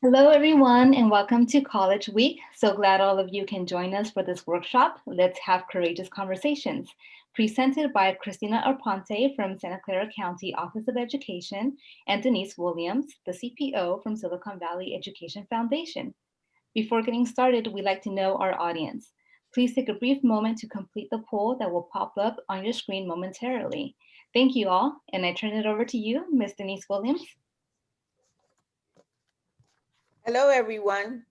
Hello, everyone, and welcome to College Week. So glad all of you can join us for this workshop. Let's have courageous conversations. Presented by Christina Arponte from Santa Clara County Office of Education and Denise Williams, the CPO from Silicon Valley Education Foundation. Before getting started, we'd like to know our audience. Please take a brief moment to complete the poll that will pop up on your screen momentarily. Thank you all, and I turn it over to you, Ms. Denise Williams. Hello, everyone.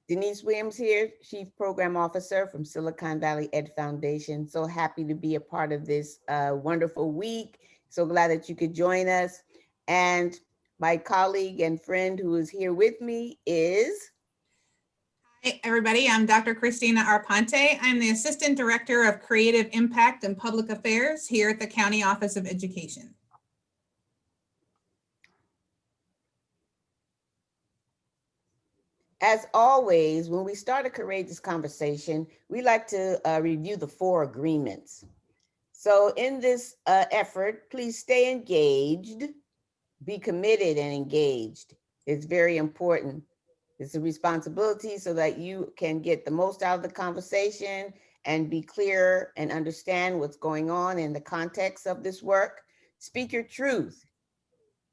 Denise Williams here, Chief Program Officer from Silicon Valley Ed Foundation. So happy to be a part of this wonderful week. So glad that you could join us. And my colleague and friend who is here with me is... Hi, everybody. I'm Dr. Christina Arponte. I'm the Assistant Director of Creative Impact and Public Affairs here at the County Office of Education. As always, when we start a courageous conversation, we like to review the 4 agreements. So in this effort, please stay engaged, be committed and engaged. It's very important. It's a responsibility so that you can get the most out of the conversation and be clear and understand what's going on in the context of this work. Speak your truth.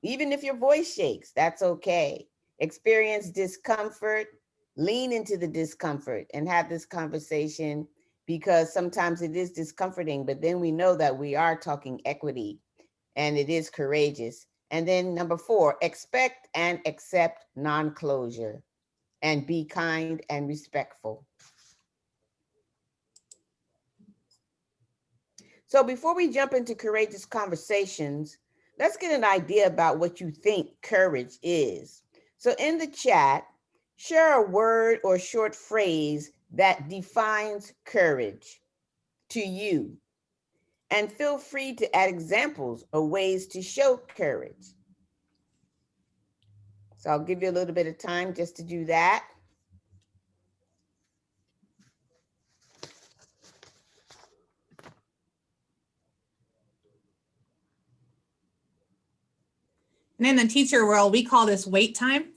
Even if your voice shakes, that's okay. Experience discomfort, lean into the discomfort and have this conversation, because sometimes it is discomforting, but then we know that we are talking equity and it is courageous. And then number 4, expect and accept non-closure and be kind and respectful. So before we jump into courageous conversations, let's get an idea about what you think courage is. So in the chat, share a word or short phrase that defines courage to you. And feel free to add examples or ways to show courage. So I'll give you a little bit of time just to do that. And in the teacher world, we call this wait time.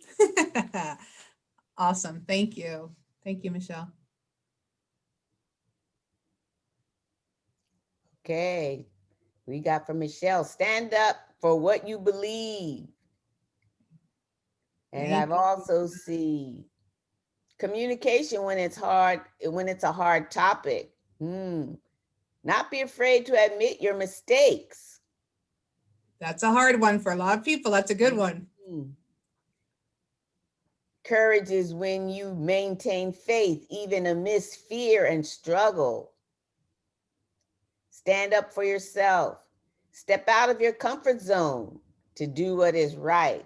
Awesome. Thank you. Thank you, Michelle. Okay, we got from Michelle, stand up for what you believe. And I've also seen communication when it's hard, when it's a hard topic. Not be afraid to admit your mistakes. That's a hard one for a lot of people. That's a good one. Courage is when you maintain faith, even amidst fear and struggle. Stand up for yourself. Step out of your comfort zone to do what is right.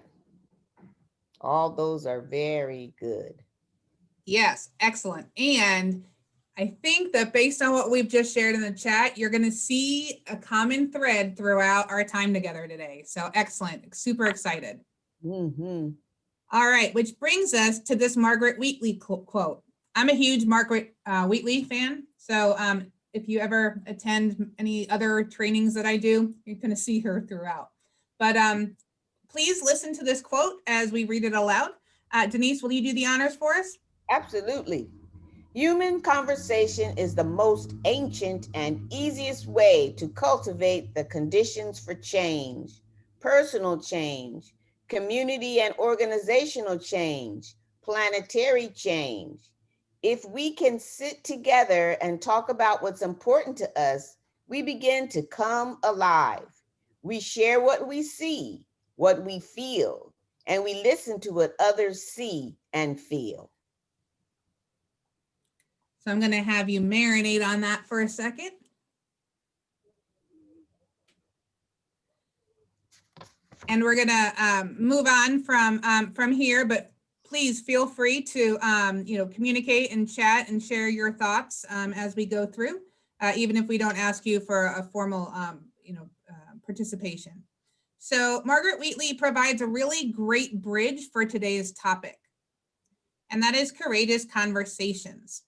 All those are very good. Yes, excellent. And I think that based on what we've just shared in the chat, you're going to see a common thread throughout our time together today. So excellent. Super excited. All right, which brings us to this Margaret Wheatley quote. I'm a huge Margaret Wheatley fan. So if you ever attend any other trainings that I do, you're going to see her throughout. But please listen to this quote as we read it aloud. Denise, will you do the honors for us? Absolutely. Human conversation is the most ancient and easiest way to cultivate the conditions for change, personal change, community and organizational change, planetary change. If we can sit together and talk about what's important to us, we begin to come alive. We share what we see, what we feel, and we listen to what others see and feel. So I'm going to have you marinate on that for a second. And we're going to move on from here, but please feel free to communicate and chat and share your thoughts as we go through, even if we don't ask you for a formal participation. So Margaret Wheatley provides a really great bridge for today's topic, and that is courageous conversations.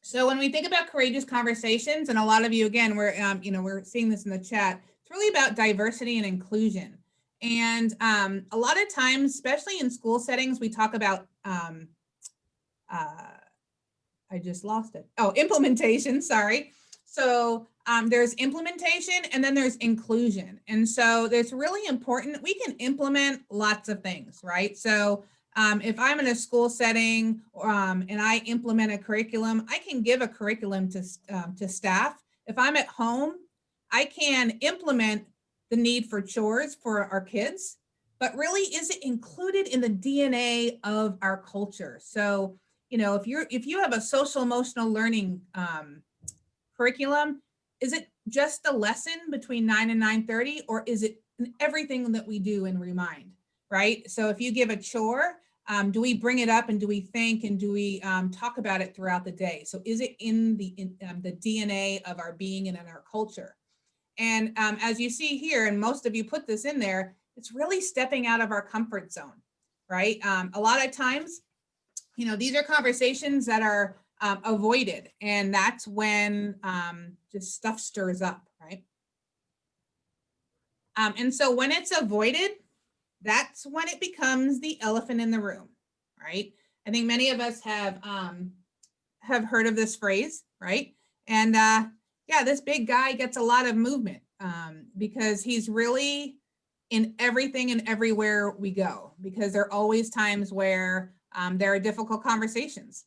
So when we think about courageous conversations, and a lot of you, again, we're seeing this in the chat, it's really about diversity and inclusion. And a lot of times, especially in school settings, we talk about, I just lost it. Oh, implementation, sorry. So there's implementation and then there's inclusion. And so it's really important. We can implement lots of things, right? So if I'm in a school setting and I implement a curriculum, I can give a curriculum to staff. If I'm at home, I can implement the need for chores for our kids, but really, is it included in the DNA of our culture? So, if you have a social emotional learning curriculum, is it just a lesson between 9 and 9:30, or is it in everything that we do and remind, right? So if you give a chore, do we bring it up and do we think and do we talk about it throughout the day? So is it in the DNA of our being and in our culture? And as you see here, and most of you put this in there, it's really stepping out of our comfort zone, right? A lot of times, these are conversations that are avoided, and that's when just stuff stirs up, right? And so when it's avoided, that's when it becomes the elephant in the room, right? I think many of us have heard of this phrase, right? And yeah, this big guy gets a lot of movement because he's really in everything and everywhere we go, because there are always times where there are difficult conversations.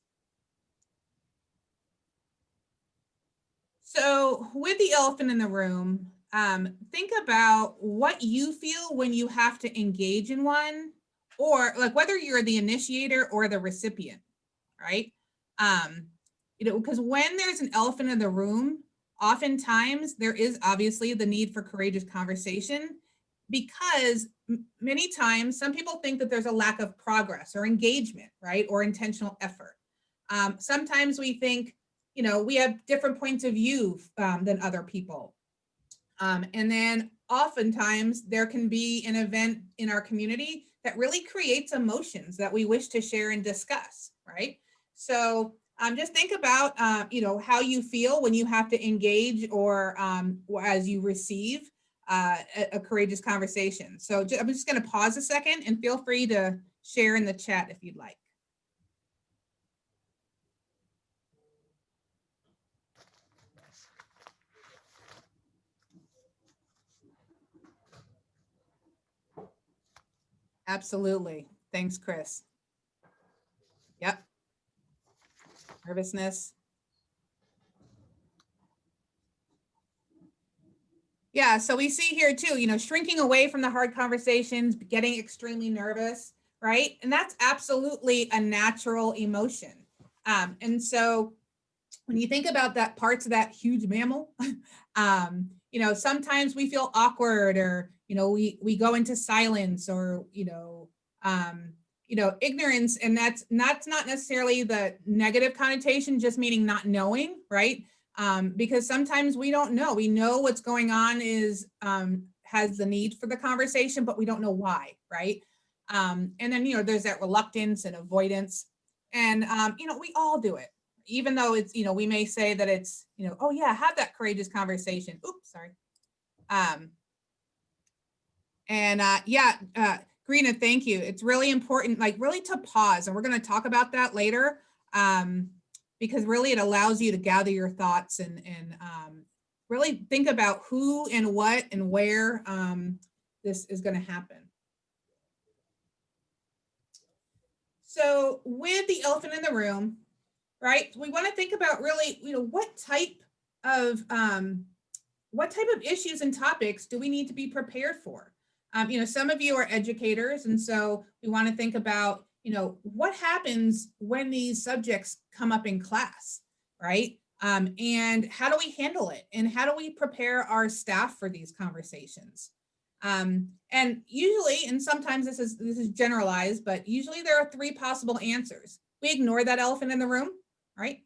So with the elephant in the room, think about what you feel when you have to engage in one, or like whether you're the initiator or the recipient, right? Because when there's an elephant in the room, oftentimes there is obviously the need for courageous conversation, because many times some people think that there's a lack of progress or engagement, right? Or intentional effort. Sometimes we think, we have different points of view than other people. And then oftentimes there can be an event in our community that really creates emotions that we wish to share and discuss, right? So just think about, how you feel when you have to engage or as you receive a courageous conversation. So I'm just going to pause a second and feel free to share in the chat if you'd like. Absolutely. Thanks, Chris. Yep. Nervousness. Yeah, so we see here too, shrinking away from the hard conversations, getting extremely nervous, right? And that's absolutely a natural emotion. And so when you think about that parts of that huge mammal, sometimes we feel awkward, or, we go into silence, or, ignorance. And that's not necessarily the negative connotation, just meaning not knowing, right? Because sometimes we don't know. We know what's going on is has the need for the conversation, but we don't know why, right? And then, there's that reluctance and avoidance. And, we all do it, even though it's, we may say that it's, oh yeah, have that courageous conversation. Oops, sorry. Grina, thank you. It's really important, like really to pause. And we're going to talk about that later. Because really it allows you to gather your thoughts and really think about who and what and where this is going to happen. So with the elephant in the room, right, we want to think about really, what type of issues and topics do we need to be prepared for? Some of you are educators, and so we want to think about, what happens when these subjects come up in class, right? And how do we handle it? And how do we prepare our staff for these conversations? And usually, and sometimes this is generalized, but usually there are 3 possible answers. We ignore that elephant in the room, right?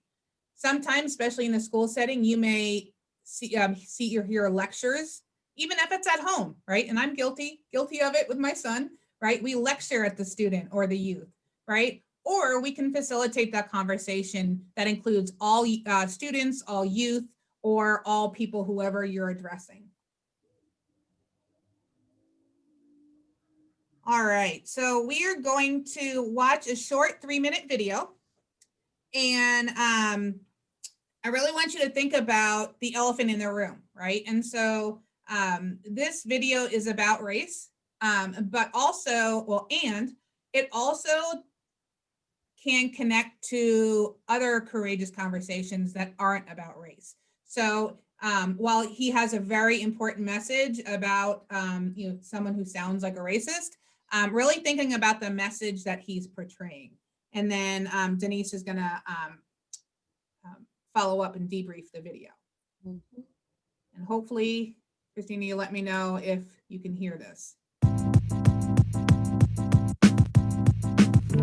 Sometimes, especially in a school setting, you may see or hear lectures, even if it's at home, right? And I'm guilty of it with my son, right? We lecture at the student or the youth, right? Or we can facilitate that conversation that includes all students, all youth, or all people, whoever you're addressing. All right, so we are going to watch a short 3-minute video. And I really want you to think about the elephant in the room, right? And so this video is about race, but also, well, and it also can connect to other courageous conversations that aren't about race. So while he has a very important message about someone who sounds like a racist, really thinking about the message that he's portraying. And then Denise is gonna follow up and debrief the video. Mhm. And hopefully, Christina, you let me know if you can hear this.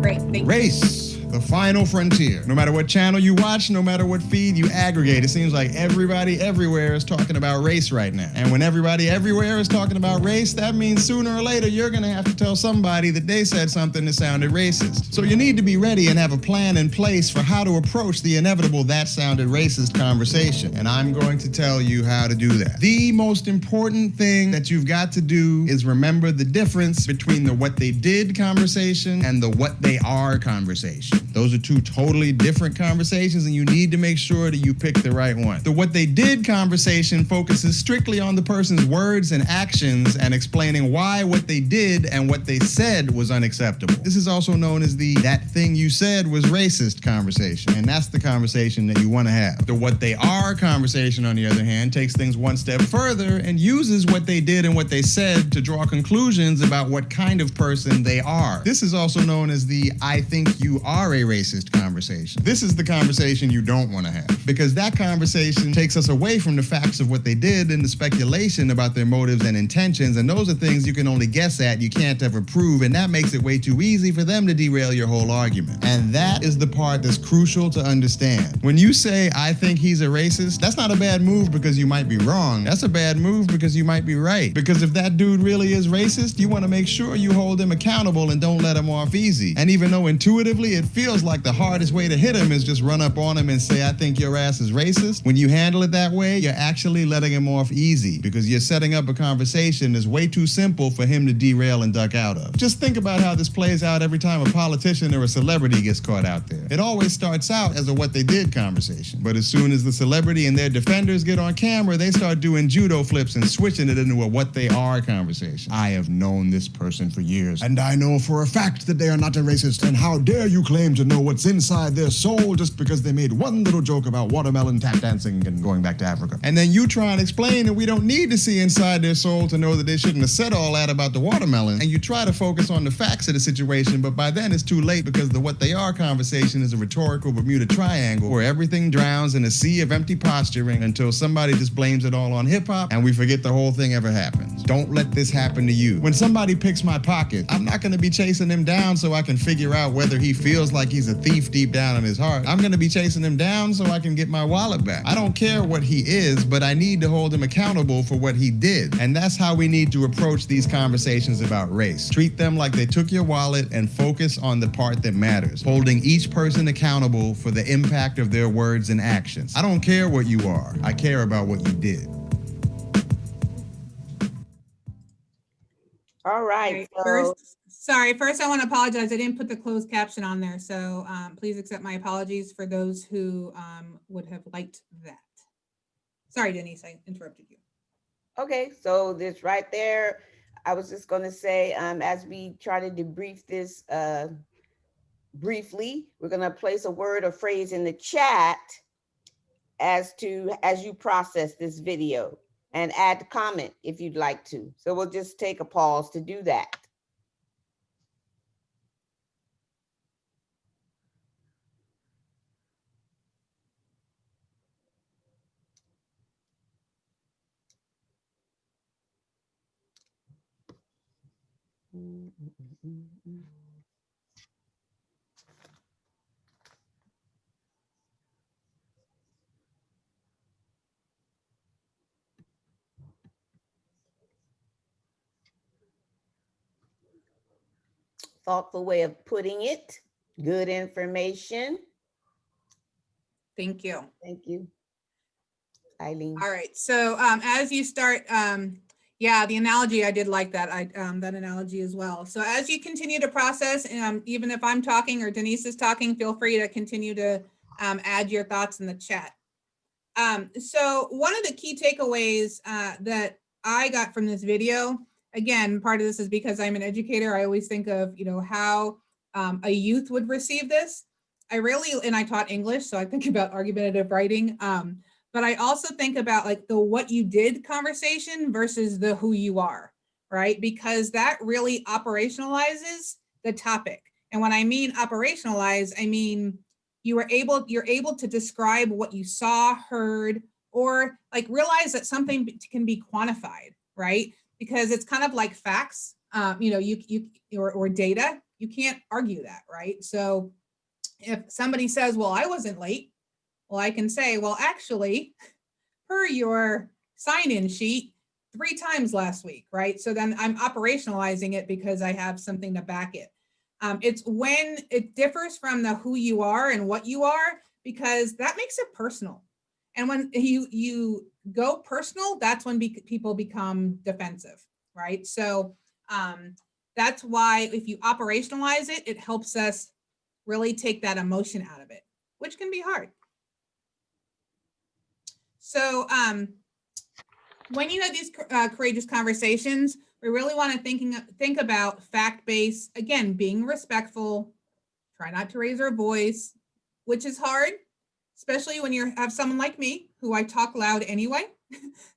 Great, thank you. Race, the final frontier. No matter what channel you watch, no matter what feed you aggregate, it seems like everybody everywhere is talking about race right now. And when everybody everywhere is talking about race, that means sooner or later you're gonna have to tell somebody that they said something that sounded racist. So you need to be ready and have a plan in place for how to approach the inevitable "that sounded racist" conversation. And I'm going to tell you how to do that. The most important thing that you've got to do is remember the difference between the "what they did" conversation and the "what they are" conversation. Those are two totally different conversations, and you need to make sure that you pick the right one. The "what they did" conversation focuses strictly on the person's words and actions and explaining why what they did and what they said was unacceptable. This is also known as the "that thing you said was racist" conversation, and that's the conversation that you want to have. The "what they are" conversation, on the other hand, takes things one step further and uses what they did and what they said to draw conclusions about what kind of person they are. This is also known as the "I think you are a racist" conversation. This is the conversation you don't want to have, because that conversation takes us away from the facts of what they did and the speculation about their motives and intentions, and those are things you can only guess at, you can't ever prove, and that makes it way too easy for them to derail your whole argument. And that is the part that's crucial to understand. When you say "I think he's a racist," that's not a bad move because you might be wrong. That's a bad move because you might be right. Because if that dude really is racist, you want to make sure you hold him accountable and don't let him off easy. And even though intuitively it feels like the hardest way to hit him is just run up on him and say, "I think your ass is racist," when you handle it that way, you're actually letting him off easy, because you're setting up a conversation that's way too simple for him to derail and duck out of. Just think about how this plays out every time a politician or a celebrity gets caught out there. It always starts out as a "what they did" conversation, but as soon as the celebrity and their defenders get on camera, they start doing judo flips and switching it into a "what they are" conversation. "I have known this person for years, and I know for a fact that they are not a racist, and how dare you claim to know what's inside their soul just because they made one little joke about watermelon tap dancing and going back to Africa." And then you try and explain that we don't need to see inside their soul to know that they shouldn't have said all that about the watermelon, and you try to focus on the facts of the situation, but by then it's too late, because the "what they are" conversation is a rhetorical Bermuda Triangle where everything drowns in a sea of empty posturing until somebody just blames it all on hip-hop and we forget the whole thing ever happened. Don't let this happen to you. When somebody picks my pocket, I'm not going to be chasing him down so I can figure out whether he feels like he's a thief deep down in his heart. I'm going to be chasing him down so I can get my wallet back. I don't care what he is, but I need to hold him accountable for what he did. And that's how we need to approach these conversations about race. Treat them like they took your wallet and focus on the part that matters, holding each person accountable for the impact of their words and actions. I don't care what you are. I care about what you did. All right. Okay, So first I want to apologize. I didn't put the closed caption on there. So please accept my apologies for those who would have liked that. Sorry, Denise, I interrupted you. okay, so this right there, I was just going to say, as we try to debrief this briefly, we're going to place a word or phrase in the chat as you process this video, and add a comment if you'd like to. So we'll just take a pause to do that. Thoughtful way of putting it. Good information. Thank you. Thank you, Eileen. All right. So as you start, Yeah, the analogy, I did like that. That analogy as well. So as you continue to process, even if I'm talking or Denise is talking, feel free to continue to add your thoughts in the chat. So one of the key takeaways that I got from this video, again, part of this is because I'm an educator. I always think of, how a youth would receive this. And I taught English, so I think about argumentative writing. But I also think about like the what you did conversation versus the who you are, right? Because that really operationalizes the topic. And when I mean operationalize, I mean you're able to describe what you saw, heard, or like realize that something can be quantified, right? Because it's kind of like facts, or data. You can't argue that, right? So if somebody says, well, I wasn't late, well, I can say, well, actually, per your sign-in sheet, 3 times last week, right? So then I'm operationalizing it because I have something to back it. It's when it differs from the who you are and what you are, because that makes it personal. And when you go personal, that's when people become defensive, right? So that's why if you operationalize it, it helps us really take that emotion out of it, which can be hard. So when you have these courageous conversations, we really want to think about fact-based, again, being respectful, try not to raise our voice, which is hard, especially when you have someone like me who I talk loud anyway.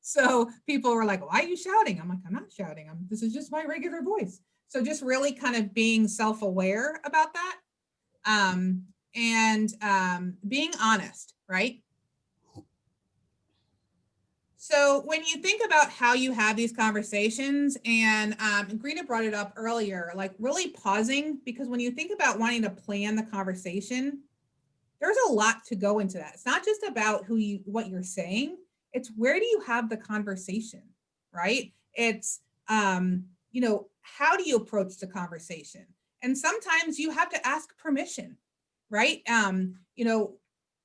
So people were like, why are you shouting? I'm like, I'm not shouting. This is just my regular voice. So just really kind of being self-aware about that, and being honest, right? So when you think about how you have these conversations, and Greta brought it up earlier, like really pausing, because when you think about wanting to plan the conversation, there's a lot to go into that. It's not just about what you're saying, it's where do you have the conversation, right? It's, how do you approach the conversation? And sometimes you have to ask permission, right?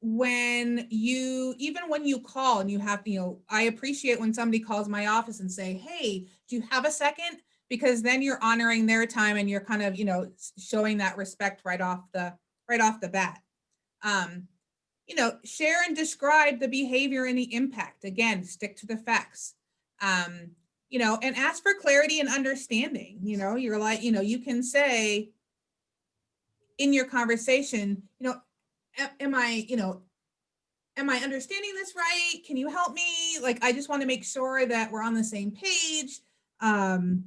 When you call and you have, I appreciate when somebody calls my office and say, hey, do you have a second? Because then you're honoring their time and you're kind of, showing that respect right off the bat. Share and describe the behavior and the impact. Again, stick to the facts. And ask for clarity and understanding. You're like, you can say in your conversation, am I understanding this right? Can you help me? Like, I just want to make sure that we're on the same page, and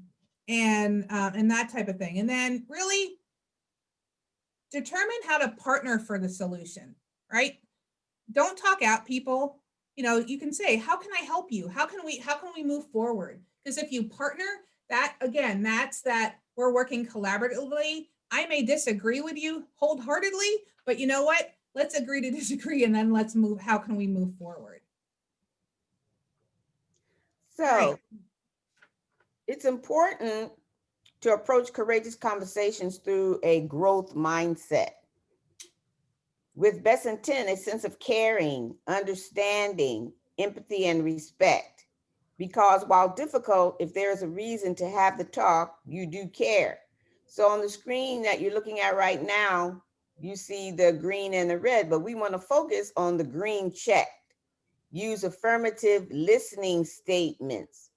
that type of thing. And then really determine how to partner for the solution, right? Don't talk out people. You can say, how can I help you? How can we move forward? Because if you partner, that again, that's that we're working collaboratively. I may disagree with you wholeheartedly, but you know what? Let's agree to disagree, and then let's move. How can we move forward? So right. It's important to approach courageous conversations through a growth mindset. With best intent, a sense of caring, understanding, empathy, and respect. Because while difficult, if there is a reason to have the talk, you do care. So on the screen that you're looking at right now, you see the green and the red, but we want to focus on the green checked. Use affirmative listening statements.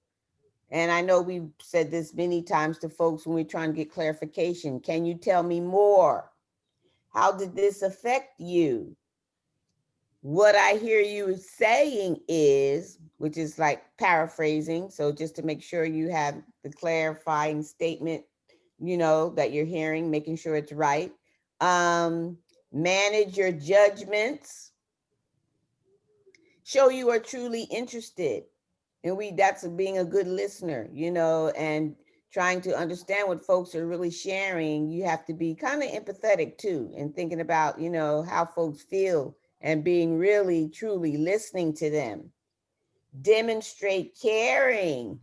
And I know we've said this many times to folks when we're trying to get clarification. Can you tell me more? How did this affect you? What I hear you saying is, which is like paraphrasing. So just to make sure you have the clarifying statement, that you're hearing, making sure it's right. Manage your judgments. Show you are truly interested. And that's being a good listener, and trying to understand what folks are really sharing. You have to be kind of empathetic too, and thinking about, how folks feel and being really, truly listening to them. Demonstrate caring,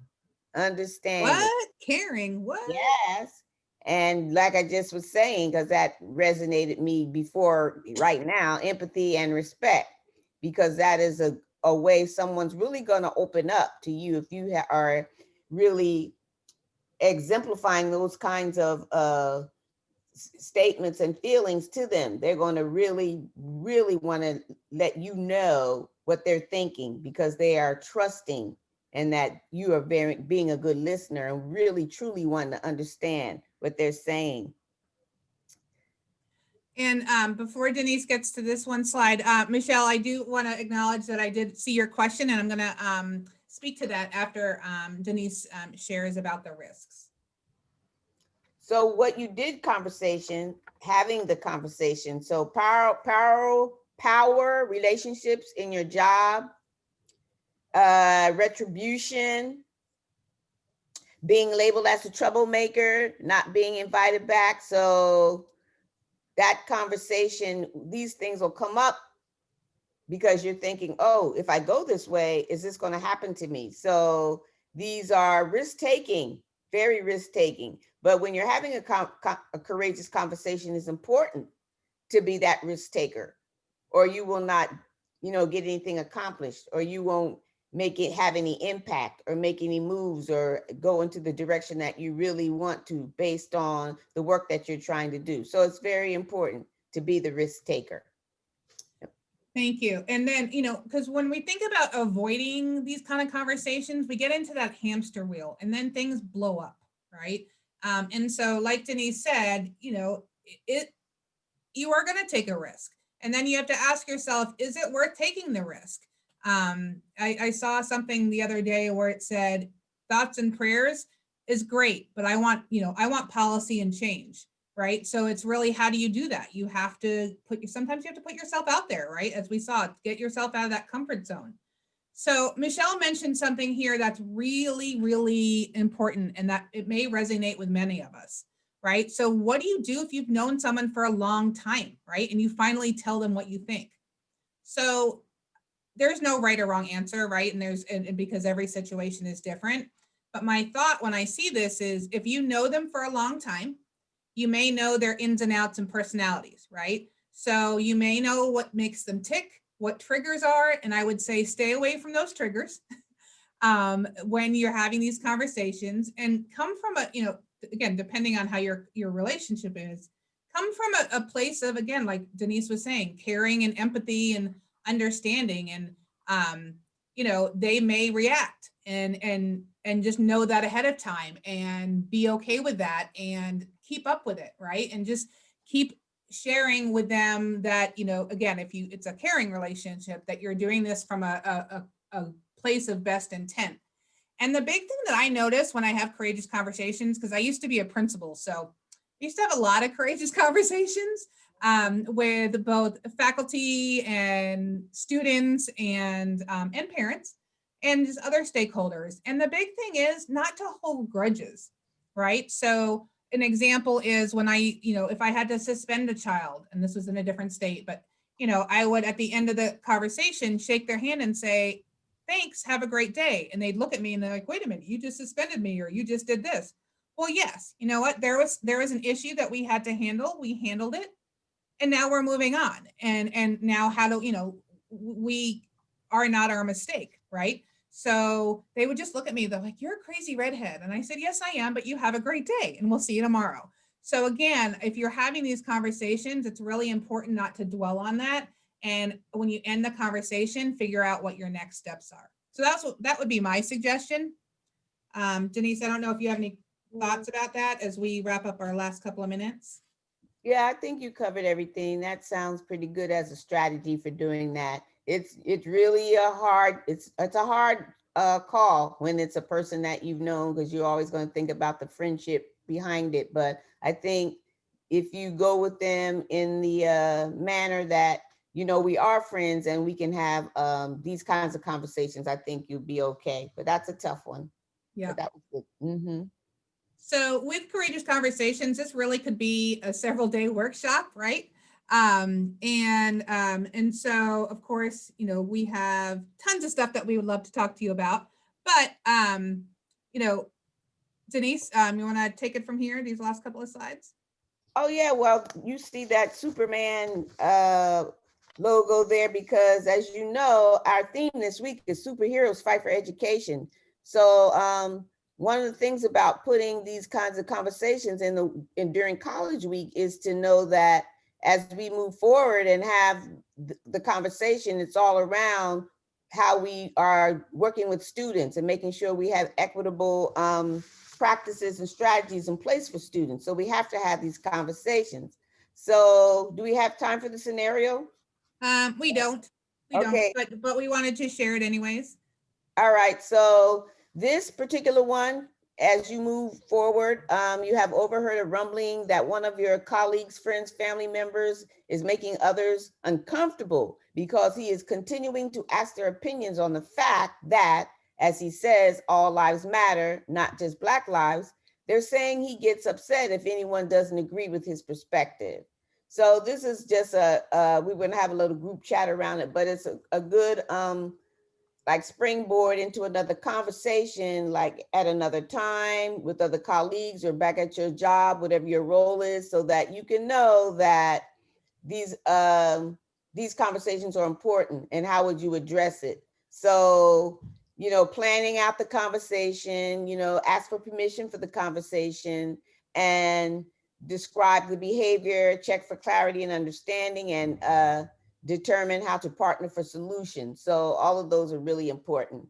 understanding. What? Caring? What? Yes. And like I just was saying, because that resonated me before, right now, empathy and respect, because that is a way someone's really going to open up to you if you are really exemplifying those kinds of statements and feelings to them. They're going to really, really want to let you know what they're thinking, because they are trusting, and that you are being a good listener and really truly wanting to understand what they're saying. And before Denise gets to this one slide, Michelle, I do want to acknowledge that I did see your question, and I'm going to speak to that after Denise shares about the risks. So what you did having the conversation. So power relationships in your job, retribution, being labeled as a troublemaker, not being invited back. So that conversation, these things will come up because you're thinking, oh, if I go this way, is this going to happen to me? So these are risk-taking, very risk-taking. But when you're having a courageous conversation, it's important to be that risk taker, or you will not, get anything accomplished, or you won't have any impact or make any moves or go into the direction that you really want to based on the work that you're trying to do. So it's very important to be the risk taker. Thank you. And then, because when we think about avoiding these kind of conversations, we get into that hamster wheel and then things blow up, right? And so like Denise said, you are going to take a risk. And then you have to ask yourself, is it worth taking the risk? I saw something the other day where it said, thoughts and prayers is great, but I want policy and change. Right. So it's really, how do you do that? You have to sometimes you have to put yourself out there, right? As we saw, get yourself out of that comfort zone. So Michelle mentioned something here that's really, really important, and that it may resonate with many of us, right? So what do you do if you've known someone for a long time, right? And you finally tell them what you think? So there's no right or wrong answer, right? And because every situation is different. But my thought when I see this is, if you know them for a long time, you may know their ins and outs and personalities, right? So you may know what makes them tick, what triggers are, and I would say stay away from those triggers when you're having these conversations, and come from again, depending on how your relationship is, come from a place of, again, like Denise was saying, caring and empathy and understanding, and they may react, and just know that ahead of time and be okay with that and keep up with it, right? And just keep sharing with them that, again, if it's a caring relationship, that you're doing this from a place of best intent. And the big thing that I notice when I have courageous conversations, because I used to be a principal, so I used to have a lot of courageous conversations with both faculty and students and parents and just other stakeholders. And the big thing is not to hold grudges, right? So an example is when if I had to suspend a child, and this was in a different state, but, I would, at the end of the conversation, shake their hand and say, thanks, have a great day. And they'd look at me and they're like, wait a minute, you just suspended me, or you just did this. Well, yes, you know what? There was an issue that we had to handle. We handled it. And now we're moving on. And now we are not our mistake, right? So they would just look at me, they're like, you're a crazy redhead. And I said, yes, I am, but you have a great day and we'll see you tomorrow. So again, if you're having these conversations, it's really important not to dwell on that. And when you end the conversation, figure out what your next steps are. So that would be my suggestion. Denise, I don't know if you have any thoughts about that as we wrap up our last couple of minutes. Yeah, I think you covered everything. That sounds pretty good as a strategy for doing that. It's really a hard call when it's a person that you've known, because you're always going to think about the friendship behind it. But I think if you go with them in the manner that, we are friends and we can have these kinds of conversations, I think you'll be okay. But that's a tough one. Yeah. But that was good. Mm-hmm. So with courageous conversations, this really could be a several-day workshop, right? And so, of course, we have tons of stuff that we would love to talk to you about. But, Denise, you want to take it from here, these last couple of slides? Oh, yeah. Well, you see that Superman logo there, because as you know, our theme this week is superheroes fight for education. So one of the things about putting these kinds of conversations in during college week is to know that as we move forward and have the conversation, it's all around how we are working with students and making sure we have equitable practices and strategies in place for students. So we have to have these conversations. So do we have time for the scenario? We don't, Okay. but we wanted to share it anyways. All right, so this particular one, as you move forward, you have overheard a rumbling that one of your colleagues, friends, family members is making others uncomfortable because he is continuing to ask their opinions on the fact that, as he says, all lives matter, not just Black lives. They're saying he gets upset if anyone doesn't agree with his perspective. So this is just we're gonna have a little group chat around it, but it's a good like springboard into another conversation, like at another time with other colleagues or back at your job, whatever your role is, so that you can know that these conversations are important and how would you address it. So, you know, planning out the conversation, you know, ask for permission for the conversation and describe the behavior, check for clarity and understanding, and determine how to partner for solutions. So all of those are really important.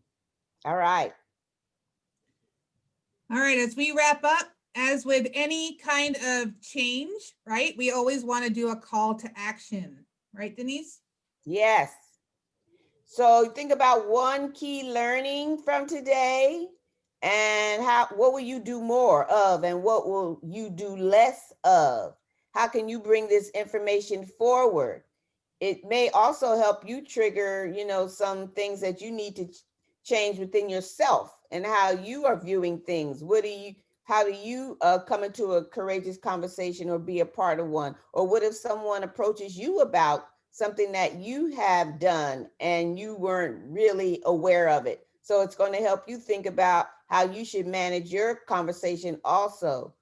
All right. All right, as we wrap up, as with any kind of change, right, we always want to do a call to action, right, Denise? Yes. So think about one key learning from today and what will you do more of and what will you do less of? How can you bring this information forward? It may also help you trigger, you know, some things that you need to change within yourself and how you are viewing things. How do you come into a courageous conversation or be a part of one? Or what if someone approaches you about something that you have done and you weren't really aware of it? So it's going to help you think about how you should manage your conversation also.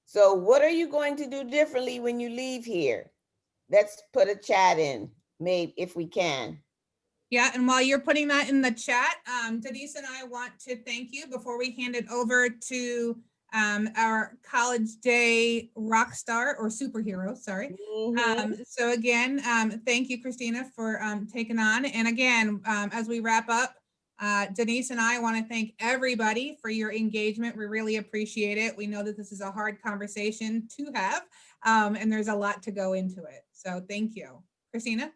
So what are you going to do differently when you leave here? Let's put a chat in, maybe if we can. Yeah, and while you're putting that in the chat, Denise and I want to thank you before we hand it over to our college day rock star or superhero, sorry. So again, thank you, Christina, for taking on. And again, as we wrap up, Denise and I want to thank everybody for your engagement. We really appreciate it. We know that this is a hard conversation to have, and there's a lot to go into it. So thank you. Christina?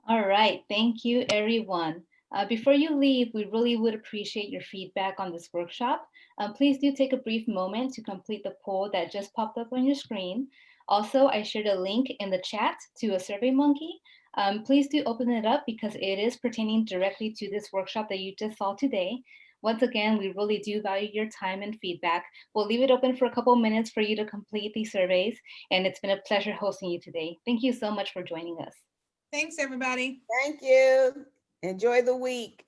All right, thank you, everyone. Before you leave, we really would appreciate your feedback on this workshop. Please do take a brief moment to complete the poll that just popped up on your screen. Also, I shared a link in the chat to a SurveyMonkey. Please do open it up because it is pertaining directly to this workshop that you just saw today. Once again, we really do value your time and feedback. We'll leave it open for a couple minutes for you to complete these surveys, and it's been a pleasure hosting you today. Thank you so much for joining us. Thanks, everybody. Thank you. Enjoy the week.